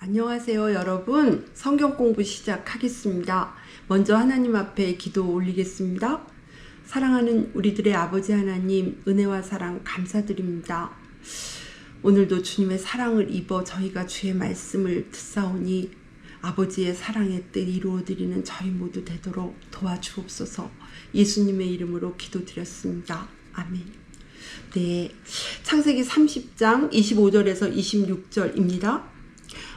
안녕하세요 여러분. 성경 공부 시작하겠습니다. 먼저 하나님 앞에 기도 올리겠습니다. 사랑하는 우리들의 아버지 하나님, 은혜와 사랑 감사드립니다. 오늘도 주님의 사랑을 입어 저희가 주의 말씀을 듣사오니 아버지의 사랑의 뜻 이루어드리는 저희 모두 되도록 도와주옵소서. 예수님의 이름으로 기도드렸습니다. 아멘. 네, 창세기 30장 25절에서 26절입니다.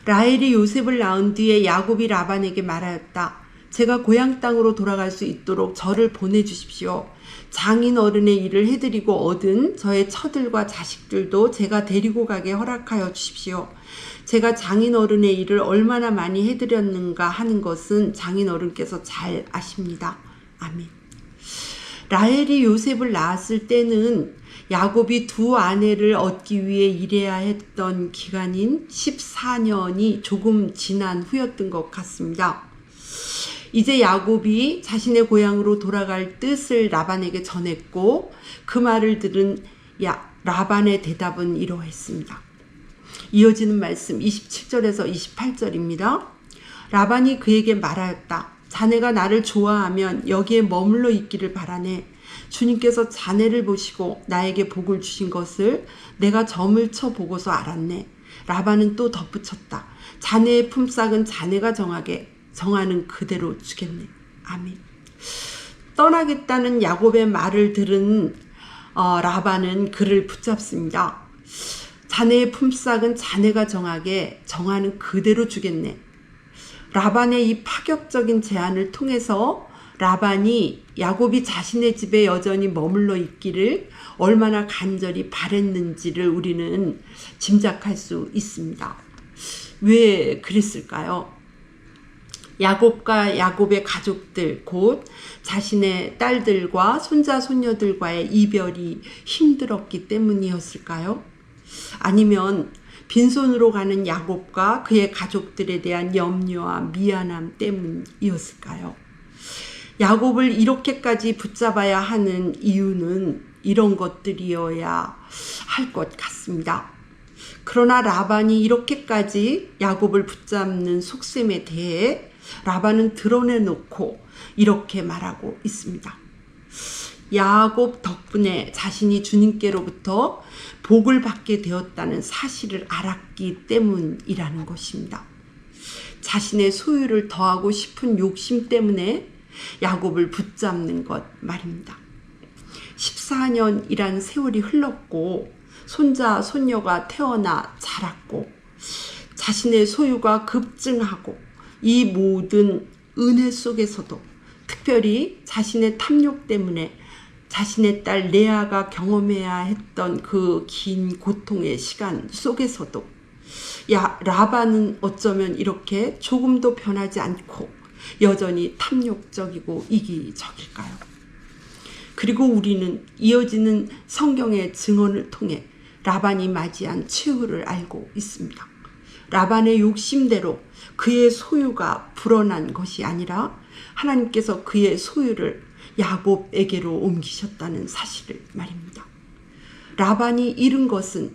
라헬이 요셉을 낳은 뒤에 야곱이 라반에게 말하였다. 제가 고향 땅으로 돌아갈 수 있도록 저를 보내주십시오. 장인 어른의 일을 해드리고 얻은 저의 처들과 자식들도 제가 데리고 가게 허락하여 주십시오. 제가 장인 어른의 일을 얼마나 많이 해드렸는가 하는 것은 장인 어른께서 잘 아십니다. 아멘. 라헬이 요셉을 낳았을 때는 야곱이 두 아내를 얻기 위해 일해야 했던 기간인 14년이 조금 지난 후였던 것 같습니다. 이제 야곱이 자신의 고향으로 돌아갈 뜻을 라반에게 전했고 그 말을 들은 라반의 대답은 이러했습니다. 이어지는 말씀 27절에서 28절입니다. 라반이 그에게 말하였다. 자네가 나를 좋아하면 여기에 머물러 있기를 바라네. 주님께서 자네를 보시고 나에게 복을 주신 것을 내가 점을 쳐 보고서 알았네. 라반은 또 덧붙였다. 자네의 품삯은 자네가 정하는 그대로 주겠네. 아멘. 떠나겠다는 야곱의 말을 들은 라반은 그를 붙잡습니다. 자네의 품삯은 자네가 정하는 그대로 주겠네. 라반의 이 파격적인 제안을 통해서 라반이 야곱이 자신의 집에 여전히 머물러 있기를 얼마나 간절히 바랬는지를 우리는 짐작할 수 있습니다. 왜 그랬을까요? 야곱과 야곱의 가족들, 곧 자신의 딸들과 손자 손녀들과의 이별이 힘들었기 때문이었을까요? 아니면 빈손으로 가는 야곱과 그의 가족들에 대한 염려와 미안함 때문이었을까요? 야곱을 이렇게까지 붙잡아야 하는 이유는 이런 것들이어야 할 것 같습니다. 그러나 라반이 이렇게까지 야곱을 붙잡는 속셈에 대해 라반은 드러내놓고 이렇게 말하고 있습니다. 야곱 덕분에 자신이 주님께로부터 복을 받게 되었다는 사실을 알았기 때문이라는 것입니다. 자신의 소유를 더하고 싶은 욕심 때문에 야곱을 붙잡는 것 말입니다. 14년이란 세월이 흘렀고 손자 손녀가 태어나 자랐고 자신의 소유가 급증하고 이 모든 은혜 속에서도 특별히 자신의 탐욕 때문에 자신의 딸 레아가 경험해야 했던 그 긴 고통의 시간 속에서도 라반은 어쩌면 이렇게 조금도 변하지 않고 여전히 탐욕적이고 이기적일까요? 그리고 우리는 이어지는 성경의 증언을 통해 라반이 맞이한 최후를 알고 있습니다. 라반의 욕심대로 그의 소유가 불어난 것이 아니라 하나님께서 그의 소유를 야곱에게로 옮기셨다는 사실을 말입니다. 라반이 잃은 것은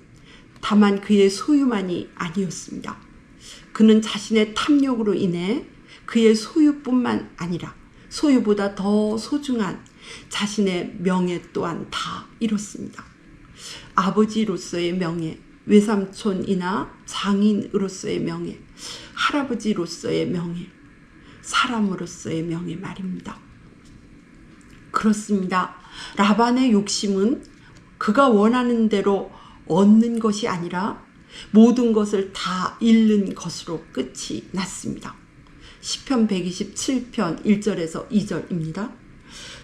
다만 그의 소유만이 아니었습니다. 그는 자신의 탐욕으로 인해 그의 소유뿐만 아니라 소유보다 더 소중한 자신의 명예 또한 다 잃었습니다. 아버지로서의 명예, 외삼촌이나 장인으로서의 명예, 할아버지로서의 명예, 사람으로서의 명예 말입니다. 그렇습니다. 라반의 욕심은 그가 원하는 대로 얻는 것이 아니라 모든 것을 다 잃는 것으로 끝이 났습니다. 시편 127편 1절에서 2절입니다.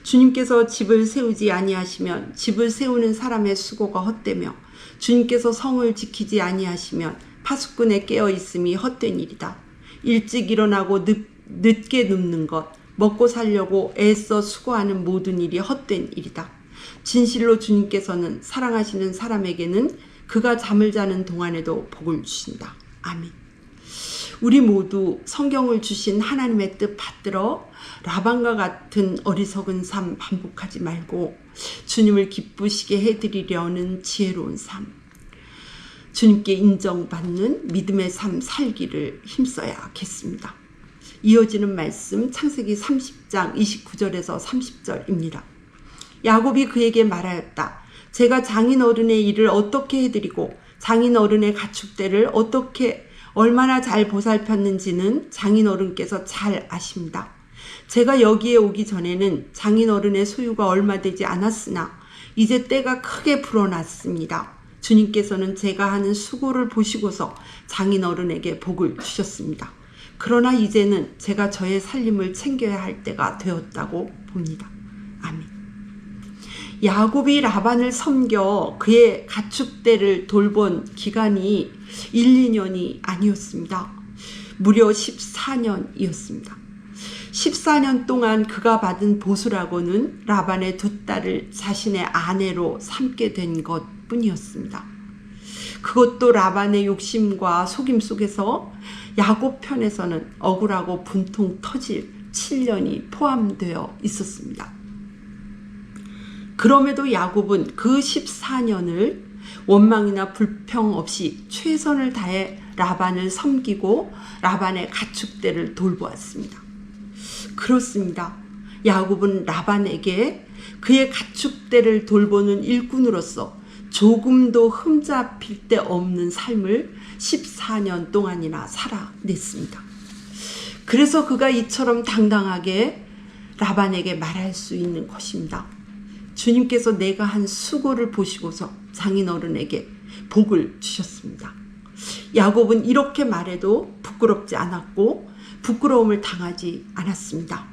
주님께서 집을 세우지 아니하시면 집을 세우는 사람의 수고가 헛되며 주님께서 성을 지키지 아니하시면 파수꾼의 깨어있음이 헛된 일이다. 일찍 일어나고 늦게 눕는 것, 먹고 살려고 애써 수고하는 모든 일이 헛된 일이다. 진실로 주님께서는 사랑하시는 사람에게는 그가 잠을 자는 동안에도 복을 주신다. 아멘. 우리 모두 성경을 주신 하나님의 뜻 받들어 라반과 같은 어리석은 삶 반복하지 말고 주님을 기쁘시게 해드리려는 지혜로운 삶, 주님께 인정받는 믿음의 삶 살기를 힘써야겠습니다. 이어지는 말씀 창세기 30장 29절에서 30절입니다. 야곱이 그에게 말하였다. 제가 장인어른의 일을 어떻게 해드리고 장인어른의 가축대를 얼마나 잘 보살폈는지는 장인어른께서 잘 아십니다. 제가 여기에 오기 전에는 장인어른의 소유가 얼마 되지 않았으나 이제 때가 크게 불어났습니다. 주님께서는 제가 하는 수고를 보시고서 장인어른에게 복을 주셨습니다. 그러나 이제는 제가 저의 살림을 챙겨야 할 때가 되었다고 봅니다. 아멘. 야곱이 라반을 섬겨 그의 가축대를 돌본 기간이 1, 2년이 아니었습니다. 무려 14년이었습니다. 14년 동안 그가 받은 보수라고는 라반의 두 딸을 자신의 아내로 삼게 된 것뿐이었습니다. 그것도 라반의 욕심과 속임 속에서 야곱 편에서는 억울하고 분통 터질 7년이 포함되어 있었습니다. 그럼에도 야곱은 그 14년을 원망이나 불평 없이 최선을 다해 라반을 섬기고 라반의 가축대를 돌보았습니다. 그렇습니다. 야곱은 라반에게 그의 가축대를 돌보는 일꾼으로서 조금도 흠잡힐 데 없는 삶을 14년 동안이나 살아냈습니다. 그래서 그가 이처럼 당당하게 라반에게 말할 수 있는 것입니다. 주님께서 내가 한 수고를 보시고서 장인어른에게 복을 주셨습니다. 야곱은 이렇게 말해도 부끄럽지 않았고 부끄러움을 당하지 않았습니다.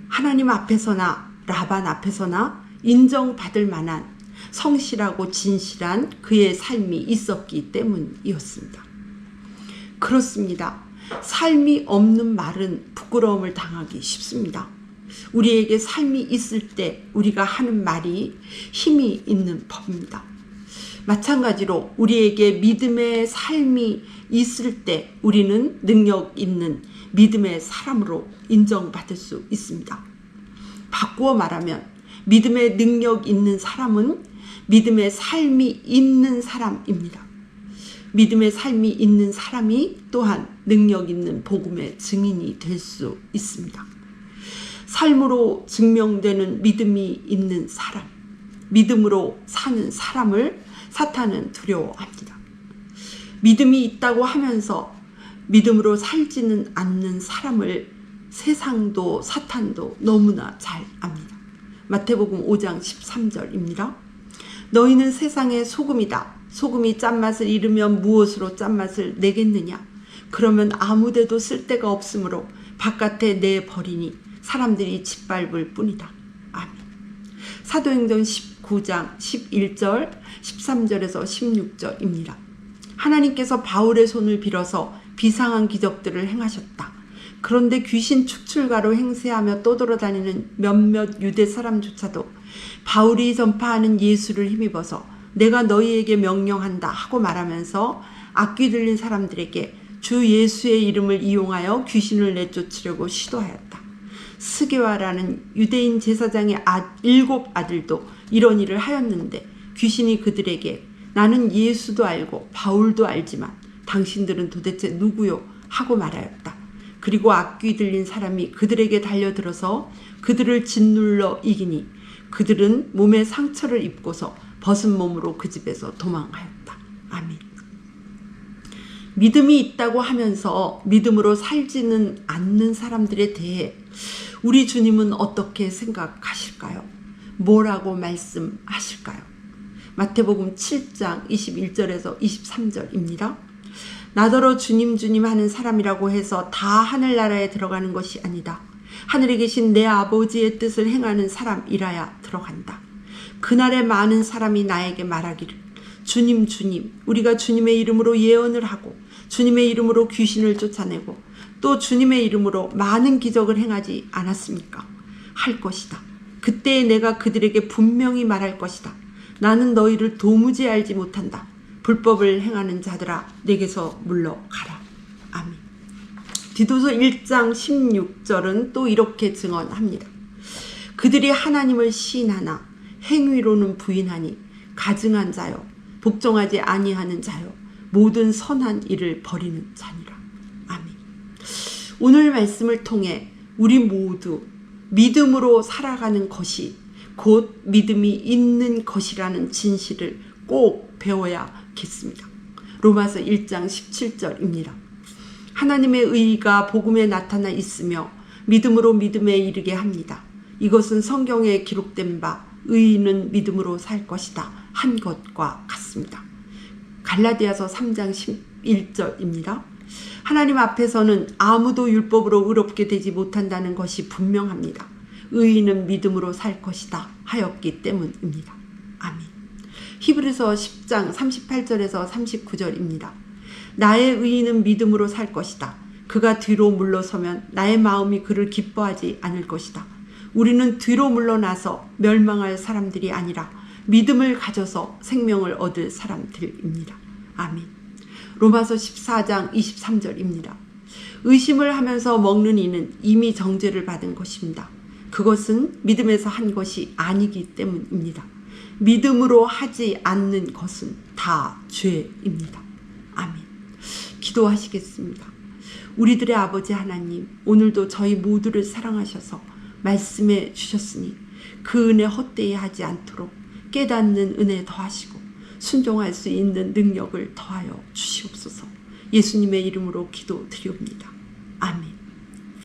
하나님 앞에서나 라반 앞에서나 인정받을 만한 성실하고 진실한 그의 삶이 있었기 때문이었습니다. 그렇습니다. 삶이 없는 말은 부끄러움을 당하기 쉽습니다. 우리에게 삶이 있을 때 우리가 하는 말이 힘이 있는 법입니다. 마찬가지로 우리에게 믿음의 삶이 있을 때 우리는 능력 있는 믿음의 사람으로 인정받을 수 있습니다. 바꾸어 말하면 믿음의 능력 있는 사람은 믿음의 삶이 있는 사람입니다. 믿음의 삶이 있는 사람이 또한 능력 있는 복음의 증인이 될 수 있습니다. 삶으로 증명되는 믿음이 있는 사람, 믿음으로 사는 사람을 사탄은 두려워합니다. 믿음이 있다고 하면서 믿음으로 살지는 않는 사람을 세상도 사탄도 너무나 잘 압니다. 마태복음 5장 13절입니다. 너희는 세상의 소금이다. 소금이 짠맛을 잃으면 무엇으로 짠맛을 내겠느냐? 그러면 아무데도 쓸데가 없으므로 바깥에 내버리니 사람들이 짓밟을 뿐이다. 아멘. 사도행전 19장 11절 13절에서 16절입니다. 하나님께서 바울의 손을 빌어서 비상한 기적들을 행하셨다. 그런데 귀신 축출가로 행세하며 떠돌아다니는 몇몇 유대 사람조차도 바울이 전파하는 예수를 힘입어서 내가 너희에게 명령한다 하고 말하면서 악귀 들린 사람들에게 주 예수의 이름을 이용하여 귀신을 내쫓으려고 시도하였다. 스게와라는 유대인 제사장의 7 아들도 이런 일을 하였는데 귀신이 그들에게 나는 예수도 알고 바울도 알지만 당신들은 도대체 누구요? 하고 말하였다. 그리고 악귀 들린 사람이 그들에게 달려들어서 그들을 짓눌러 이기니 그들은 몸에 상처를 입고서 벗은 몸으로 그 집에서 도망하였다. 아멘. 믿음이 있다고 하면서 믿음으로 살지는 않는 사람들에 대해 우리 주님은 어떻게 생각하실까요? 뭐라고 말씀하실까요? 마태복음 7장 21절에서 23절입니다. 나더러 주님 주님 하는 사람이라고 해서 다 하늘나라에 들어가는 것이 아니다. 하늘에 계신 내 아버지의 뜻을 행하는 사람이라야 들어간다. 그날에 많은 사람이 나에게 말하기를 주님 주님 우리가 주님의 이름으로 예언을 하고 주님의 이름으로 귀신을 쫓아내고 또 주님의 이름으로 많은 기적을 행하지 않았습니까? 할 것이다. 그때 내가 그들에게 분명히 말할 것이다. 나는 너희를 도무지 알지 못한다. 불법을 행하는 자들아 내게서 물러가라. 아멘. 디도서 1장 16절은 또 이렇게 증언합니다. 그들이 하나님을 시인하나 행위로는 부인하니 가증한 자여 복종하지 아니하는 자요 모든 선한 일을 버리는 자니라. 아멘. 오늘 말씀을 통해 우리 모두 믿음으로 살아가는 것이 곧 믿음이 있는 것이라는 진실을 꼭 배워야겠습니다. 로마서 1장 17절입니다. 하나님의 의의가 복음에 나타나 있으며 믿음으로 믿음에 이르게 합니다. 이것은 성경에 기록된 바 의인은 믿음으로 살 것이다 한 것과 같습니다. 갈라디아서 3장 11절입니다. 하나님 앞에서는 아무도 율법으로 의롭게 되지 못한다는 것이 분명합니다. 의인은 믿음으로 살 것이다 하였기 때문입니다. 아멘. 히브리서 10장 38절에서 39절입니다. 나의 의인은 믿음으로 살 것이다. 그가 뒤로 물러서면 나의 마음이 그를 기뻐하지 않을 것이다. 우리는 뒤로 물러나서 멸망할 사람들이 아니라 믿음을 가져서 생명을 얻을 사람들입니다. 아멘. 로마서 14장 23절입니다. 의심을 하면서 먹는 이는 이미 정죄를 받은 것입니다. 그것은 믿음에서 한 것이 아니기 때문입니다. 믿음으로 하지 않는 것은 다 죄입니다. 아멘. 기도하시겠습니다. 우리들의 아버지 하나님, 오늘도 저희 모두를 사랑하셔서 말씀해 주셨으니 그 은혜 헛되이 하지 않도록 깨닫는 은혜 더하시고 순종할 수 있는 능력을 더하여 주시옵소서. 예수님의 이름으로 기도드리옵니다.